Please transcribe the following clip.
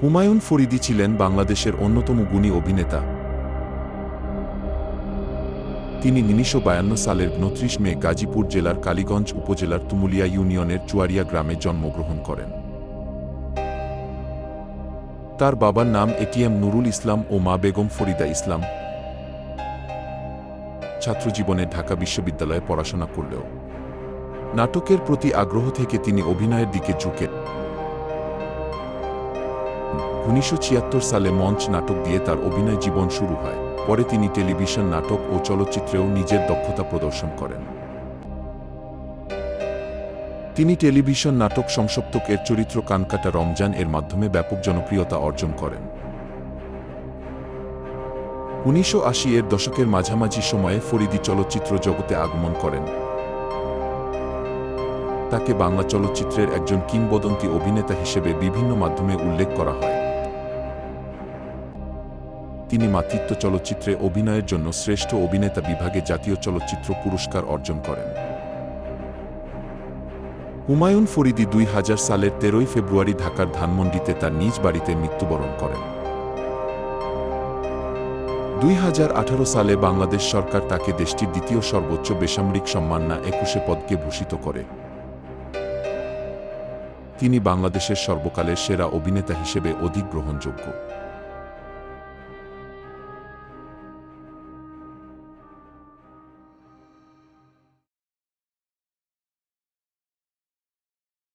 হুমায়ুন ফরিদী ছিলেন বাংলাদেশের অন্যতম গুণী অভিনেতা। তিনি ১৯৫২ সালের ২৯ মে গাজীপুর জেলার কালীগঞ্জ উপজেলার তুমুলিয়া ইউনিয়নের চুয়ারিয়া গ্রামে জন্মগ্রহণ করেন। তার বাবার নাম এটিএম নুরুল ইসলাম ও মা বেগম ফরিদা ইসলাম। ছাত্রজীবনে ঢাকা বিশ্ববিদ্যালয়ে পড়াশোনা করলেও নাটকের প্রতি আগ্রহ থেকে তিনি অভিনয়ের দিকে ঝুঁকেন। ১৯৭৬ সালে মঞ্চ নাটক দিয়ে তার অভিনয় জীবন শুরু হয়। পরে তিনি টেলিভিশন নাটক ও চলচ্চিত্রেও নিজের দক্ষতা প্রদর্শন করেন। তিনি টেলিভিশন নাটক সংসপ্তক এর চরিত্র কানকাটা রমজান এর মাধ্যমে ব্যাপক জনপ্রিয়তা অর্জন করেন। ১৯৮০ এর দশকের মাঝামাঝি সময়ে ফরিদী চলচ্চিত্র জগতে আগমন করেন। তাকে বাংলা চলচ্চিত্রের একজন কিংবদন্তি অভিনেতা হিসেবে বিভিন্ন মাধ্যমে উল্লেখ করা হয়। তিনি মাতৃত্ব চলচ্চিত্রে অভিনয়ের জন্য শ্রেষ্ঠ অভিনেতা বিভাগে জাতীয় চলচ্চিত্র পুরস্কার অর্জন করেন। হুমায়ুন ফরিদী ২০০০ সালের ১৩ ফেব্রুয়ারি ঢাকার ধানমন্ডিতে তার নিজ বাড়িতে মৃত্যুবরণ করেন। ২০১৮ সালে বাংলাদেশ সরকার তাকে দেশটির দ্বিতীয় সর্বোচ্চ বেসামরিক সম্মাননা ২১ পদকে ভূষিত করে। তিনি বাংলাদেশের সর্বকালের সেরা অভিনেতা হিসেবে অধিক গ্রহণযোগ্য।